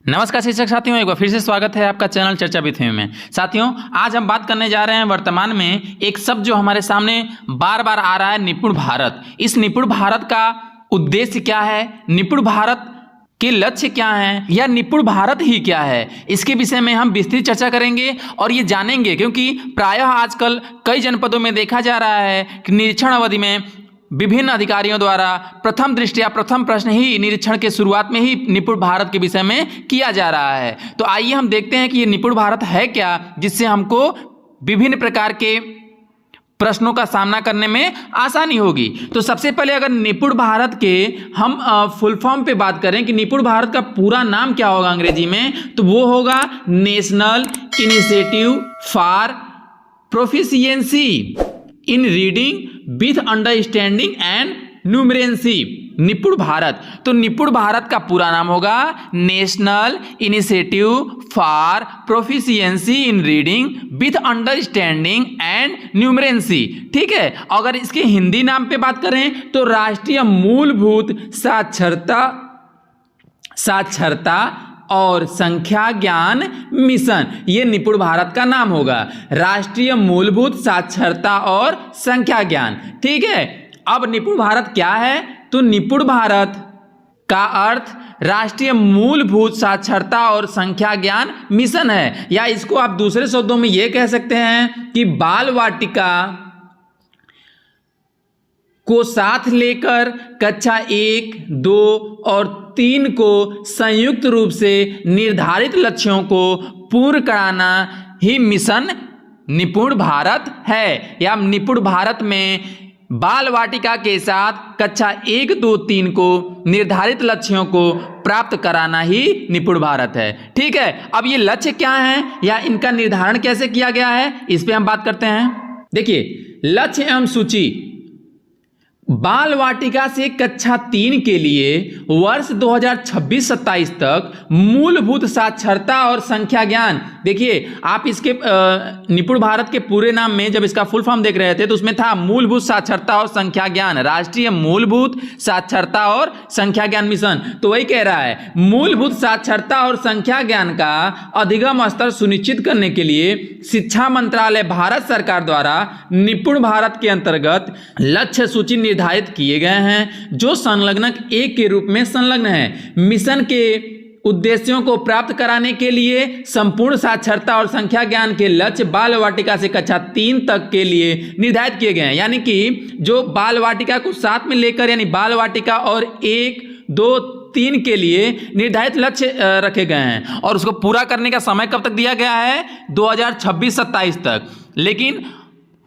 नमस्कार शिक्षक साथियों, एक बार फिर से स्वागत है आपका चैनल चर्चा विथ में। साथियों, आज हम बात करने जा रहे हैं वर्तमान में एक शब्द जो हमारे सामने बार बार आ रहा है, निपुण भारत। इस निपुण भारत का उद्देश्य क्या है, निपुण भारत के लक्ष्य क्या हैं, या निपुण भारत ही क्या है, इसके विषय में हम विस्तृत चर्चा करेंगे और ये जानेंगे, क्योंकि प्रायः आजकल कई जनपदों में देखा जा रहा है कि निरीक्षण अवधि में विभिन्न अधिकारियों द्वारा प्रथम प्रश्न ही निरीक्षण के शुरुआत में ही निपुण भारत के विषय में किया जा रहा है। तो आइए हम देखते हैं कि ये निपुण भारत है क्या, जिससे हमको विभिन्न प्रकार के प्रश्नों का सामना करने में आसानी होगी। तो सबसे पहले अगर निपुण भारत के हम फुल फॉर्म पे बात करें कि निपुण भारत का पूरा नाम क्या होगा अंग्रेजी में, तो वो होगा national initiative for proficiency in reading with understanding and numeracy, निपुण भारत। तो निपुण भारत का पूरा नाम होगा national initiative for proficiency in reading with understanding and numeracy. ठीक है, अगर इसके हिंदी नाम पे बात करें तो राष्ट्रीय मूलभूत साक्षरता और संख्या ज्ञान मिशन, ये निपुण भारत का नाम होगा, राष्ट्रीय मूलभूत साक्षरता और संख्या ज्ञान। ठीक है, अब निपुण भारत क्या है, तो निपुण भारत का अर्थ राष्ट्रीय मूलभूत साक्षरता और संख्या ज्ञान मिशन है, या इसको आप दूसरे शब्दों में यह कह सकते हैं कि बाल वाटिका को साथ लेकर कक्षा 1, 2 और 3 को संयुक्त रूप से निर्धारित लक्ष्यों को पूर्ण कराना ही मिशन निपुण भारत है। या निपुण भारत में बाल वाटिका के साथ कक्षा 1, 2, 3 को निर्धारित लक्ष्यों को प्राप्त कराना ही निपुण भारत है। ठीक है, अब ये लक्ष्य क्या है या इनका निर्धारण कैसे किया गया है, इस पे हम बात करते हैं। देखिए, लक्ष्य एवं सूची बाल वाटिका से कक्षा 3 के लिए वर्ष 2026-27 तक मूलभूत साक्षरता और संख्या ज्ञान। देखिए, आप इसके निपुण भारत के पूरे नाम में जब इसका फुल फॉर्म देख रहे थे तो उसमें था मूलभूत साक्षरता और संख्या ज्ञान, राष्ट्रीय मूलभूत साक्षरता और संख्या ज्ञान मिशन। तो वही कह रहा है, मूलभूत साक्षरता और संख्या ज्ञान का अधिगम स्तर सुनिश्चित करने के लिए शिक्षा मंत्रालय भारत सरकार द्वारा निपुण भारत के अंतर्गत लक्ष्य सूची निर्धारित किए गए हैं, जो संलग्नक 1 के रूप में संलग्न है। मिशन के उद्देश्यों को प्राप्त कराने के लिए संपूर्ण साक्षरता और संख्या ज्ञान के लक्ष्य बाल वाटिका से कक्षा 3 तक के लिए निर्धारित किए गए हैं। यानी कि जो बाल वाटिका को साथ में लेकर, यानी बाल वाटिका और 1, 2, 3 के लिए निर्धारित लक्ष्य रखे गए हैं, और उसको पूरा करने का समय कब तक दिया गया है, 2026-27 तक। लेकिन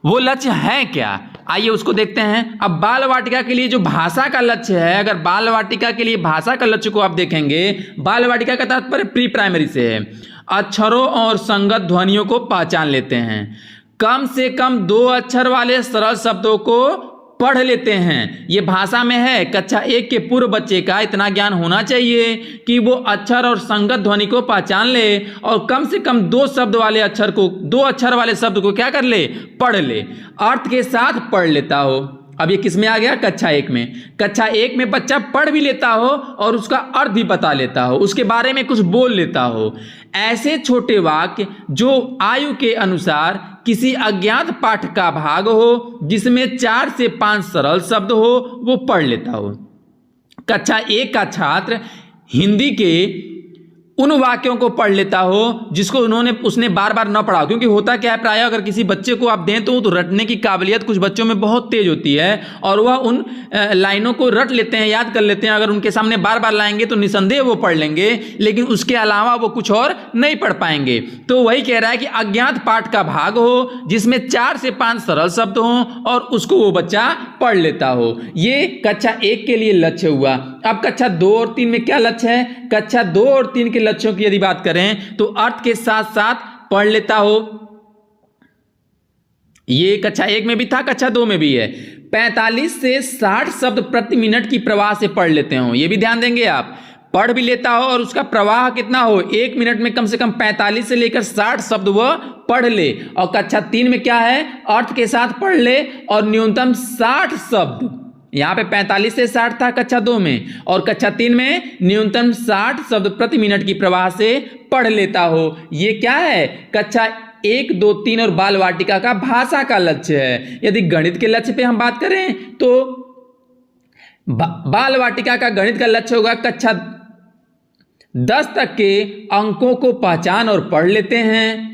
वो लक्ष्य है क्या, आइए उसको देखते हैं। अब बाल वाटिका के लिए जो भाषा का लक्ष्य है, अगर बाल वाटिका के लिए भाषा का लक्ष्य को आप देखेंगे, बाल वाटिका का तात्पर्य प्री प्राइमरी से है, अक्षरों और संगत ध्वनियों को पहचान लेते हैं, कम से कम 2 अक्षर वाले सरल शब्दों को पढ़ लेते हैं। ये भाषा में है, कक्षा 1 के पूर्व बच्चे का इतना ज्ञान होना चाहिए कि वो अक्षर और संगत ध्वनि को पहचान ले और कम से कम 2 अक्षर वाले शब्द को क्या कर ले, पढ़ ले, अर्थ के साथ पढ़ लेता हो। अब ये किस में आ गया, कक्षा 1 में। कक्षा 1 में बच्चा पढ़ भी लेता हो और उसका अर्थ भी बता लेता हो, उसके बारे में कुछ बोल लेता हो। ऐसे छोटे वाक्य जो आयु के अनुसार किसी अज्ञात पाठ का भाग हो, जिसमें 4 से 5 सरल शब्द हो, वो पढ़ लेता हो। कक्षा 1 का छात्र हिंदी के उन वाक्यों को पढ़ लेता हो जिसको उसने बार बार न पढ़ा, क्योंकि होता क्या है, प्रायः अगर किसी बच्चे को आप दें तो रटने की काबिलियत कुछ बच्चों में बहुत तेज होती है और वह उन लाइनों को रट लेते हैं, याद कर लेते हैं। अगर उनके सामने बार बार लाएंगे तो निसंदेह वो पढ़ लेंगे, लेकिन उसके अलावा वो कुछ और नहीं पढ़ पाएंगे। तो वही कह रहा है कि अज्ञात पाठ का भाग हो जिसमें 4 से 5 सरल शब्द हों और उसको वो बच्चा पढ़ लेता हो। ये कक्षा 1 के लिए लक्ष्य हुआ। अब कक्षा 2 और 3 में क्या लक्ष्य है, कक्षा 2 और 3 के लक्ष्यों की यदि बात करें तो अर्थ के साथ साथ पढ़ लेता हो। ये कक्षा 1 में भी था, कक्षा 2 में भी है। 45 से 60 शब्द प्रति मिनट की प्रवाह से पढ़ लेते हो, ये भी ध्यान देंगे आप, पढ़ भी लेता हो और उसका प्रवाह कितना हो, 1 मिनट में कम से कम 45 से लेकर 60 शब्द वह पढ़ ले। और कक्षा 3 में क्या है, अर्थ के साथ पढ़ ले और न्यूनतम 60 शब्द यहाँ पे 45 से 60 था कक्षा 2 में, और कक्षा 3 में न्यूनतम 60 शब्द प्रति मिनट की प्रवाह से पढ़ लेता हो। ये क्या है? कक्षा 1, 2, 3 और बाल वाटिका का भाषा का लक्ष्य है। यदि गणित के लक्ष्य पे हम बात करें तो बाल वाटिका का गणित का लक्ष्य होगा कक्षा 10 तक के अंकों को पहचान और पढ़ लेते हैं,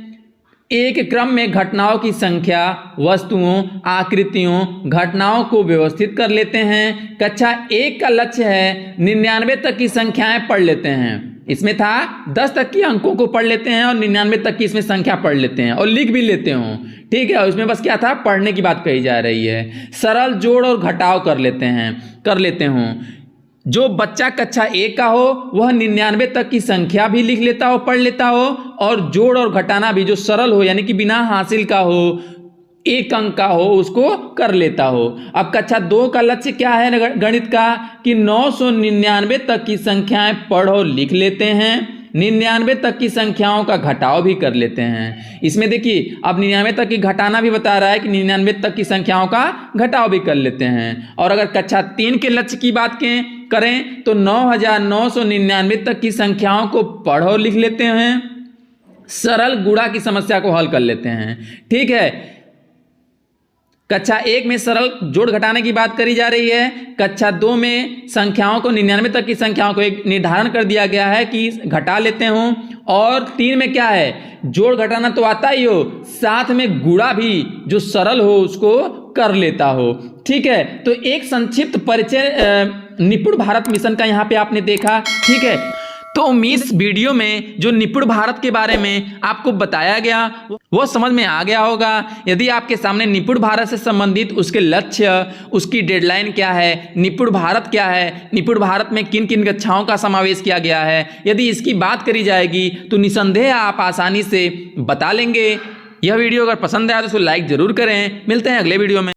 एक क्रम में घटनाओं की संख्या, वस्तुओं, आकृतियों, घटनाओं को व्यवस्थित कर लेते हैं। कक्षा 1 का लक्ष्य है 99 तक की संख्याएं पढ़ लेते हैं। इसमें था 10 तक की अंकों को पढ़ लेते हैं और 99 तक की इसमें संख्या पढ़ लेते हैं और लिख भी लेते हो, ठीक है। और इसमें बस क्या था, पढ़ने की बात कही जा रही है। सरल जोड़ और घटाव कर लेते हो। जो बच्चा कक्षा 1 का हो वह 99 तक की संख्या भी लिख लेता हो, पढ़ लेता हो, और जोड़ और घटाना भी जो सरल हो यानी कि बिना हासिल का हो, 1 अंक का हो, उसको कर लेता हो। अब कक्षा 2 का लक्ष्य क्या है गणित का, कि 999 तक की संख्याएं पढ़ और लिख लेते हैं, 99 तक की संख्याओं का घटाव भी कर लेते हैं। इसमें देखिए अब 99 तक की घटाना भी बता रहा है कि 99 तक की संख्याओं का घटाव भी कर लेते हैं। और अगर कक्षा 3 के लक्ष्य की बात करें तो 9999 तक की संख्याओं को पढ़ और लिख लेते हैं, सरल गुणा की समस्या को हल कर लेते हैं, ठीक है। कक्षा 1 में सरल जोड़ घटाने की बात करी जा रही है, कक्षा 2 में संख्याओं को 99 तक की संख्याओं को एक निर्धारण कर दिया गया है कि घटा लेते हो, और 3 में क्या है, जोड़ घटाना तो आता ही हो, साथ में गुणा भी जो सरल हो उसको कर लेता हो, ठीक है। तो एक संक्षिप्त परिचय निपुण भारत मिशन का यहाँ पे आपने देखा, ठीक है। तो उम्मीद इस वीडियो में जो निपुण भारत के बारे में आपको बताया गया वो समझ में आ गया होगा। यदि आपके सामने निपुण भारत से संबंधित उसके लक्ष्य, उसकी डेडलाइन क्या है, निपुण भारत क्या है, निपुण भारत में किन किन कक्षाओं का समावेश किया गया है, यदि इसकी बात करी जाएगी तो निसंदेह आप आसानी से बता लेंगे। यह वीडियो अगर पसंद आया तो उसको लाइक जरूर करें। मिलते हैं अगले वीडियो में।